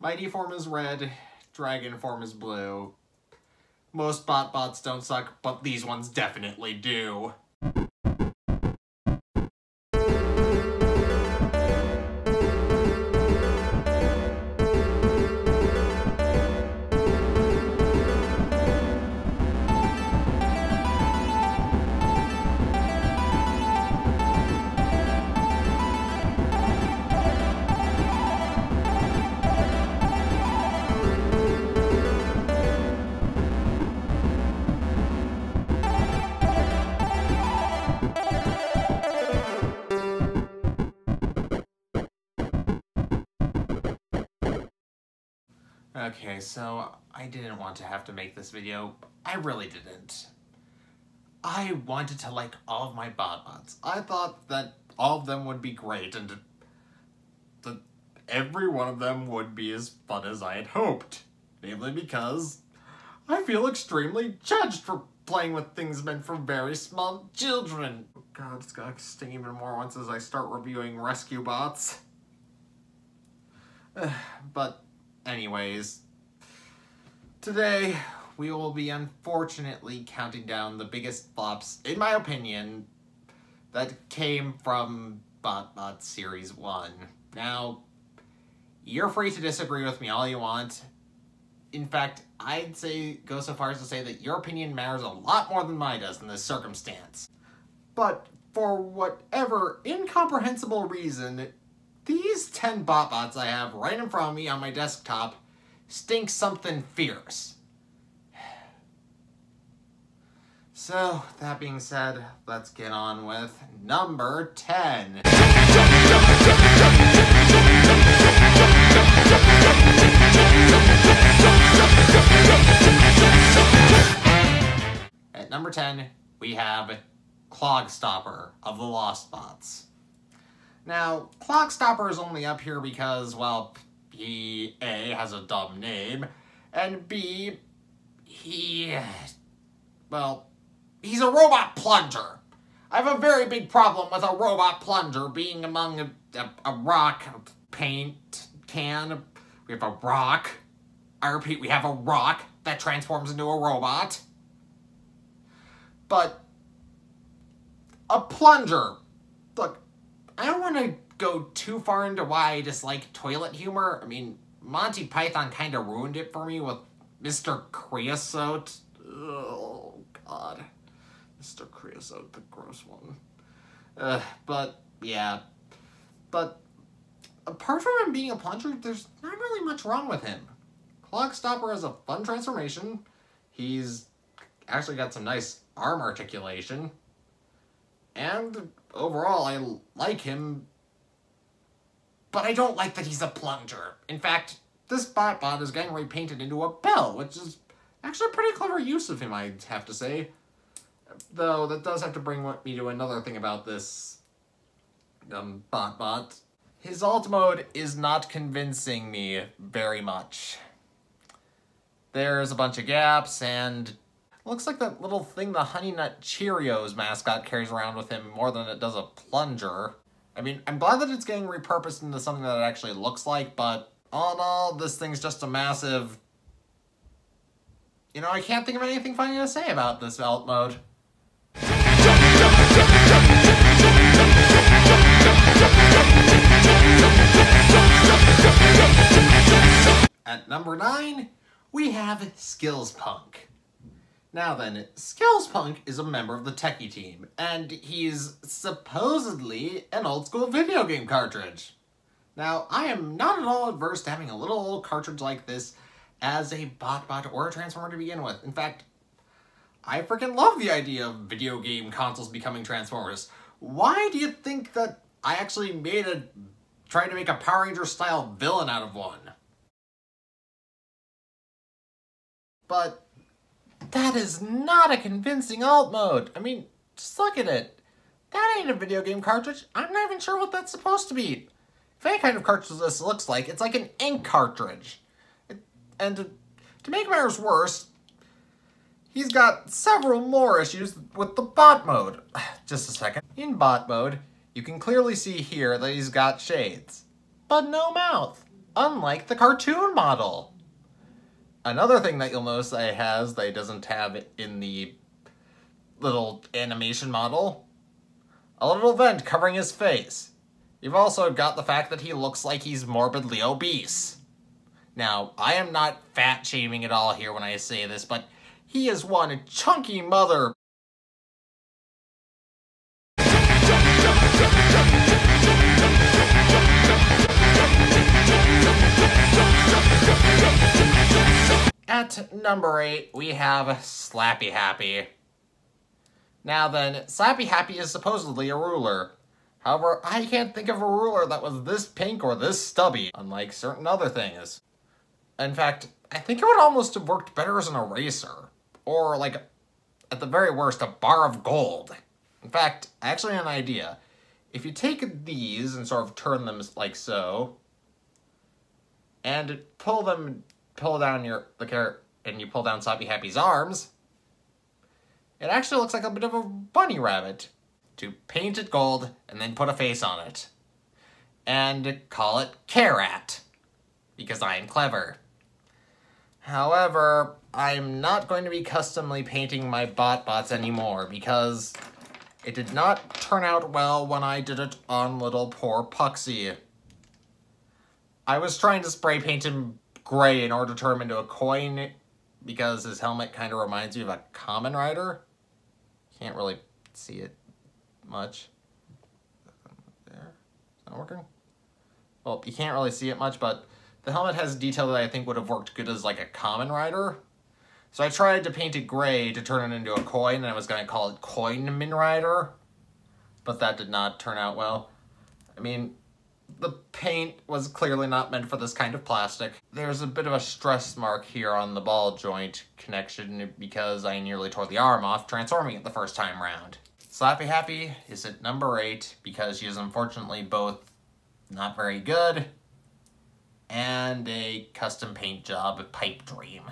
Mighty form is red, dragon form is blue. Most BOTBOTS don't suck, but these ones definitely do. Okay, so I didn't want to have to make this video. I really didn't. I wanted to like all of my BOTBOTS. I thought that all of them would be great and that every one of them would be as fun as I had hoped. Namely because I feel extremely judged for playing with things meant for very small children. Oh God, it's gonna sting even more once as I start reviewing rescue bots. But anyways, today we will be unfortunately counting down the biggest flops, in my opinion, that came from BOTBOTS Series 1. Now, you're free to disagree with me all you want. In fact, I'd go so far as to say that your opinion matters a lot more than mine does in this circumstance. But for whatever incomprehensible reason, these 10 BOTBOTS I have right in front of me on my desktop stink something fierce. So, that being said, let's get on with number 10. At number 10, we have Clogstopper of the Lost Bots. Now, Clogstopper is only up here because, well, he, A, has a dumb name, and B, he's a robot plunger. I have a very big problem with a robot plunger being among a rock paint can. We have a rock. I repeat, we have a rock that transforms into a robot. But a plunger. Look, I don't want to go too far into why I dislike toilet humor. I mean, Monty Python kind of ruined it for me with Mr. Creosote. Oh, God. Mr. Creosote, the gross one. But, yeah. But, apart from him being a plunger, there's not really much wrong with him. Clogstopper has a fun transformation. He's actually got some nice arm articulation. And overall, I like him. But I don't like that he's a plunger. In fact, this BOTBOT is getting repainted into a bell, which is actually a pretty clever use of him, I'd have to say. Though, that does have to bring me to another thing about this BOTBOT. His alt mode is not convincing me very much. There's a bunch of gaps, and it looks like that little thing the Honey Nut Cheerios mascot carries around with him more than it does a plunger. I mean, I'm glad that it's getting repurposed into something that it actually looks like, but all in all, this thing's just a massive... I can't think of anything funny to say about this alt mode. At number 9, we have Skills Punk. Now then, Skills Punk is a member of the Techie team, and he's supposedly an old-school video game cartridge. Now, I am not at all adverse to having a little old cartridge like this as a BOTBOT or a Transformer to begin with. In fact, I freaking love the idea of video game consoles becoming Transformers. Why do you think that I actually tried to make a Power Ranger-style villain out of one? But that is not a convincing alt mode. I mean, just look at it. That ain't a video game cartridge. I'm not even sure what that's supposed to be. If any kind of cartridge this looks like, it's like an ink cartridge. And to make matters worse, he's got several more issues with the bot mode. Just a second. In bot mode, you can clearly see here that he's got shades, but no mouth. unlike the cartoon model. Another thing that you'll notice that it has that it doesn't have in the little animation model, a little vent covering his face. You've also got the fact that he looks like he's morbidly obese. Now, I am not fat shaming at all here when I say this, but he is one chunky mother. At number 8, we have Slappy Happy. Now then, Slappy Happy is supposedly a ruler. However, I can't think of a ruler that was this pink or this stubby, unlike certain other things. In fact, I think it would almost have worked better as an eraser. Or, like, at the very worst, a bar of gold. In fact, I actually have an idea. If you take these and sort of turn them like so, and pull down the carrot, and you pull down Slappy Happy's arms, it actually looks like a bit of a bunny rabbit. To paint it gold and then put a face on it. And call it Carrot. Because I am clever. However, I'm not going to be customly painting my BOTBOTS anymore because it did not turn out well when I did it on little poor Puxy. I was trying to spray paint him gray in order to turn him into a coin because his helmet kind of reminds me of a Kamen Rider. Can't really see it much. There. It's not working? Well, you can't really see it much, but the helmet has detail that I think would have worked good as like a Kamen Rider. So I tried to paint it gray to turn it into a coin, and I was going to call it Coinman Rider. But that did not turn out well. I mean, the paint was clearly not meant for this kind of plastic. There's a bit of a stress mark here on the ball joint connection because I nearly tore the arm off transforming it the first time round. Slappy Happy is at number 8 because she is unfortunately both not very good and a custom paint job pipe dream.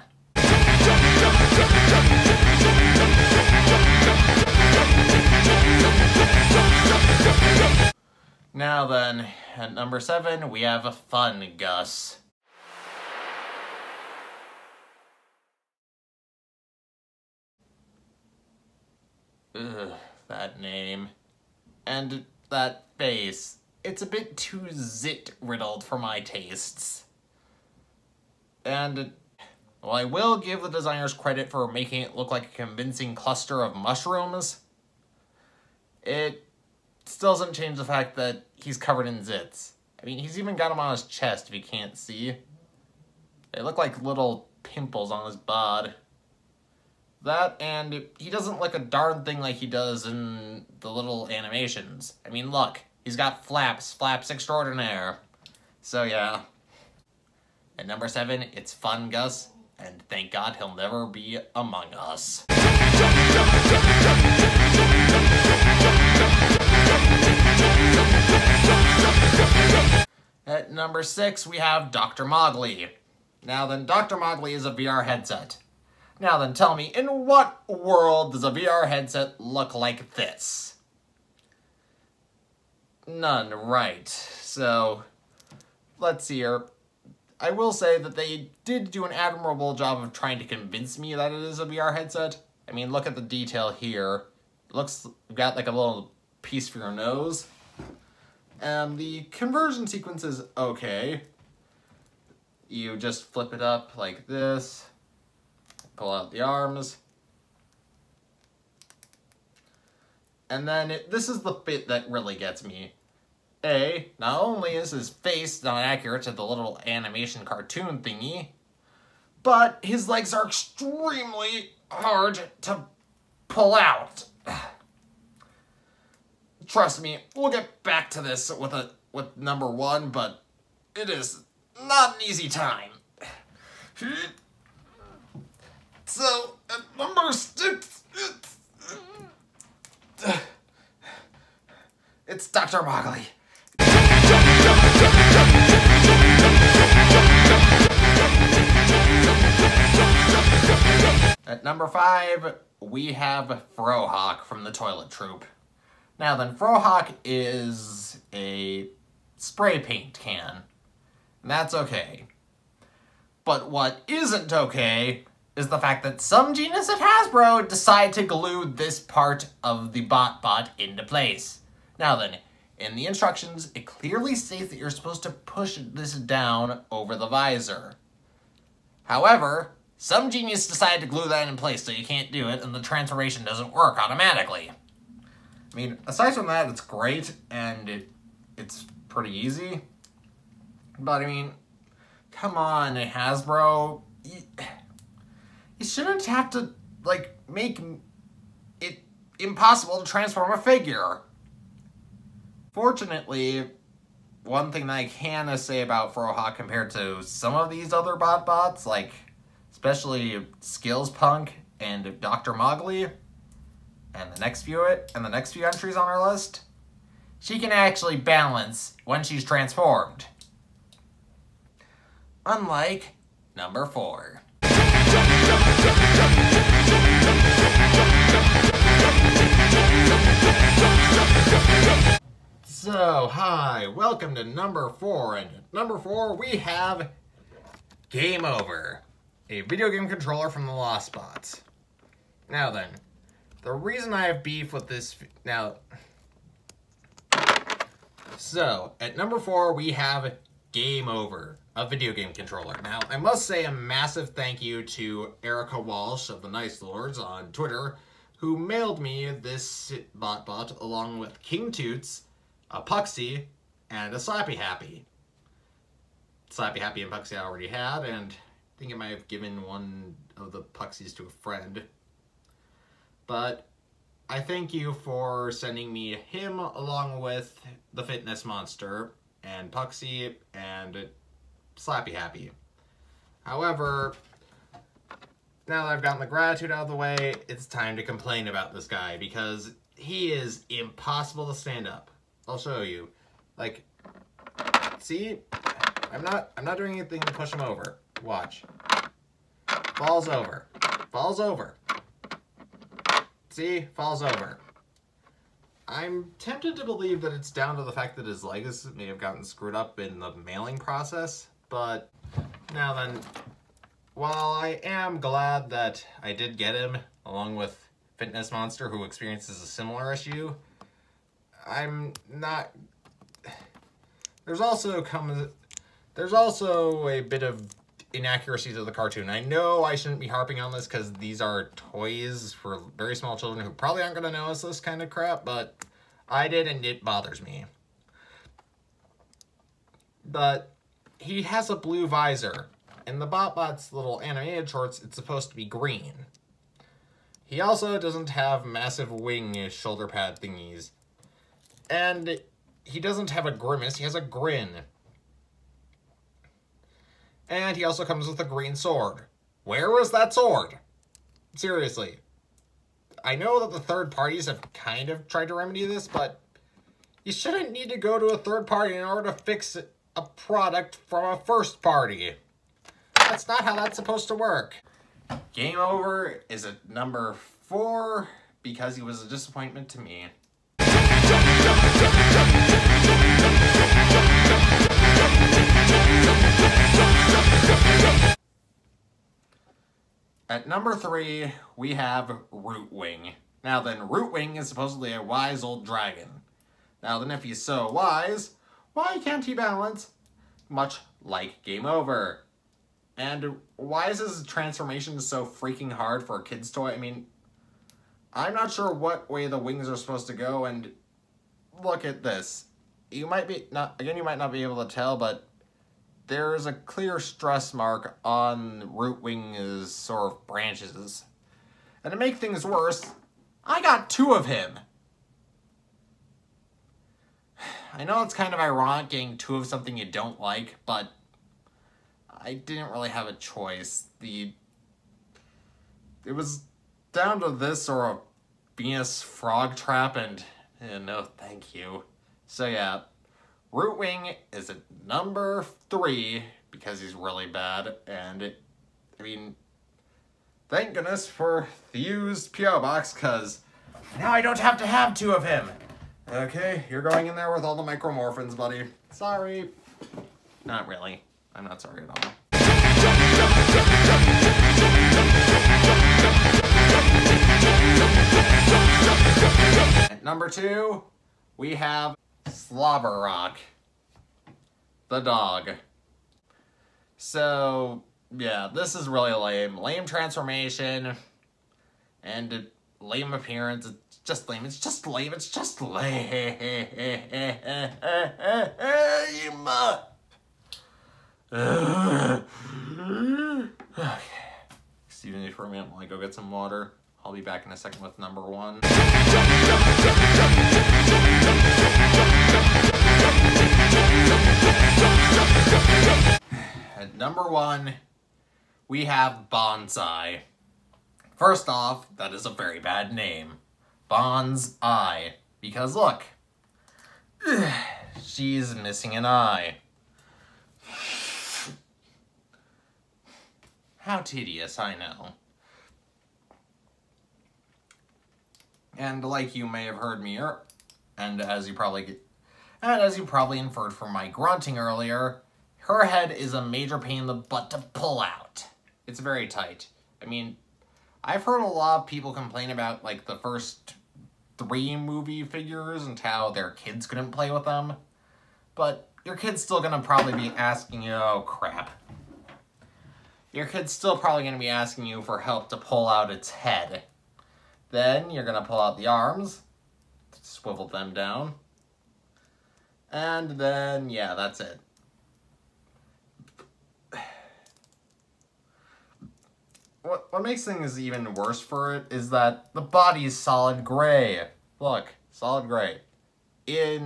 Now then, at number 7, we have a Fun Gus. Ugh, that name. And that face. It's a bit too zit-riddled for my tastes. And, well, I will give the designers credit for making it look like a convincing cluster of mushrooms. It still doesn't change the fact that he's covered in zits. I mean, he's even got them on his chest if you can't see. They look like little pimples on his bod. That, and he doesn't look a darn thing like he does in the little animations. I mean, look, he's got flaps extraordinaire. So, yeah. At number 7, it's Fun Gus, and thank God he'll never be among us. At number 6, we have Dr. Mogley. Now then, Dr. Mogley is a VR headset. Now then, tell me, in what world does a VR headset look like this? None, right. So, let's see here. I will say that they did do an admirable job of trying to convince me that it is a VR headset. I mean, look at the detail here. It looks, you've got like a little piece for your nose. And the conversion sequence is okay. You just flip it up like this. Pull out the arms. And then this is the bit that really gets me. Not only is his face not accurate to the little animation cartoon thingy, but his legs are extremely hard to pull out. Trust me, we'll get back to this with number 1, but it is not an easy time. So, at number 6, it's Dr. Mogley. At number 5, we have Frohawk from the Toilet Troop. Now then, Frohawk is a spray paint can. And that's okay. But what isn't okay is the fact that some genius at Hasbro decide to glue this part of the BOTBOT into place. Now then, in the instructions, it clearly states that you're supposed to push this down over the visor. However, some genius decided to glue that in place so you can't do it and the transformation doesn't work automatically. I mean, aside from that, it's great and it's pretty easy. But I mean, come on, Hasbro. You shouldn't have to, like, make it impossible to transform a figure. Fortunately, one thing that I can say about Frohawk compared to some of these other BOTBOTS, like, especially Skills Punk and Dr. Mowgli, and the next few entries on our list, she can actually balance when she's transformed. Unlike number 4. So, hi, welcome to number 4, and at number 4 we have Game Over, a video game controller from the Lost Bots. Now then, the reason I have beef with this, so, at number 4 we have Game Over, a video game controller. Now, I must say a massive thank you to Erica Walsh of the Nice Lords on Twitter, who mailed me this BOTBOT along with King Toots, a Puxy, and a Slappy Happy. Slappy Happy and Puxy I already had, and I think I might have given one of the Puxies to a friend. But I thank you for sending me him along with the Fitness Monster, and Puxy, and Slappy Happy. However, now that I've gotten the gratitude out of the way, it's time to complain about this guy, because he is impossible to stand up. I'll show you. Like, see? I'm not doing anything to push him over. Watch. Falls over. Falls over. See? Falls over. I'm tempted to believe that it's down to the fact that his legs may have gotten screwed up in the mailing process, but now then, while I am glad that I did get him, along with Fitness Monster, who experiences a similar issue, I'm not... There's also a bit of inaccuracy to the cartoon. I know I shouldn't be harping on this because these are toys for very small children who probably aren't going to notice this kind of crap, but I did and it bothers me. But he has a blue visor. In the BOTBOT's little animated shorts, it's supposed to be green. He also doesn't have massive wing shoulder pad thingies. And he doesn't have a grimace, he has a grin. And he also comes with a green sword. Where was that sword? Seriously. I know that the third parties have kind of tried to remedy this, but you shouldn't need to go to a third party in order to fix a product from a first party. That's not how that's supposed to work. Game Over is at number 4 because he was a disappointment to me. At number 3, we have Root Wing. Now then, Root Wing is supposedly a wise old dragon. Now then, if he's so wise, why can't he balance? Much like Game Over. And why is his transformation so freaking hard for a kid's toy? I mean, I'm not sure what way the wings are supposed to go, and look at this. You might not be able to tell, but there's a clear stress mark on Root Wing's sort of branches. And to make things worse, I got 2 of him. I know it's kind of ironic getting 2 of something you don't like, but I didn't really have a choice. It was down to this or a Venus frog trap, and no thank you. So yeah, Root Wing is at number 3 because he's really bad, and I mean, thank goodness for the used P.O. box, because now I don't have to have 2 of him. Okay, you're going in there with all the micromorphins, buddy. Sorry. Not really. I'm not sorry at all. At number 2, we have Slobber Rock, the dog. So, yeah, this is really lame. Lame transformation, and lame appearance. It's just lame. It's just lame. It's just lame. Okay. Excuse me for a minute while I go get some water. I'll be back in a second with number 1. At number 1, we have Bonsai. First off, that is a very bad name. Bonsai. Because look, she's missing an eye. How tedious, I know. And like you may have heard me, and as you probably inferred from my grunting earlier, her head is a major pain in the butt to pull out. It's very tight. I mean, I've heard a lot of people complain about, like, the first 3 movie figures and how their kids couldn't play with them. But your kid's still gonna probably be asking you, oh crap. Your kid's still probably gonna be asking you for help to pull out its head. Then you're gonna pull out the arms, swivel them down, and then, yeah, that's it. What makes things even worse for it is that the body is solid gray. Look, solid gray. It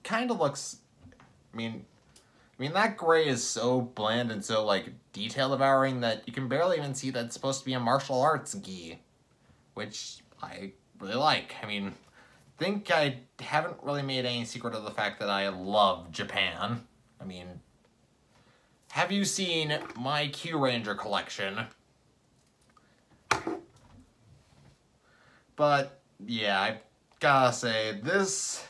kind of looks, I mean, that gray is so bland and so, like, detail-devouring that you can barely even see that it's supposed to be a martial arts gi, which I really like. I mean, I think I haven't really made any secret of the fact that I love Japan. I mean, have you seen my Q Ranger collection? But, yeah, I gotta say, this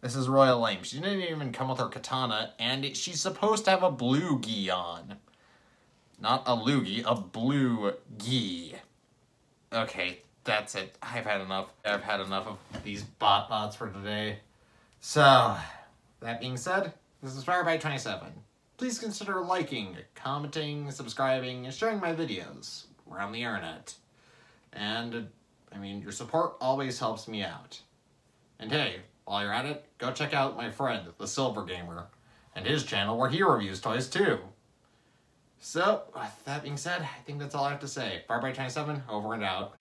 is really lame. She didn't even come with her katana, and she's supposed to have a blue gi on. Not a loogie, a blue gi. Okay, that's it. I've had enough. I've had enough of these BOTBOTS for today. So, that being said, this is FIREBYTE27. Please consider liking, commenting, subscribing, and sharing my videos around the internet. And, I mean, your support always helps me out. And hey, while you're at it, go check out my friend, the Silver Gamer, and his channel where he reviews toys too. So, with that being said, I think that's all I have to say. FIREBYTE27, over and out.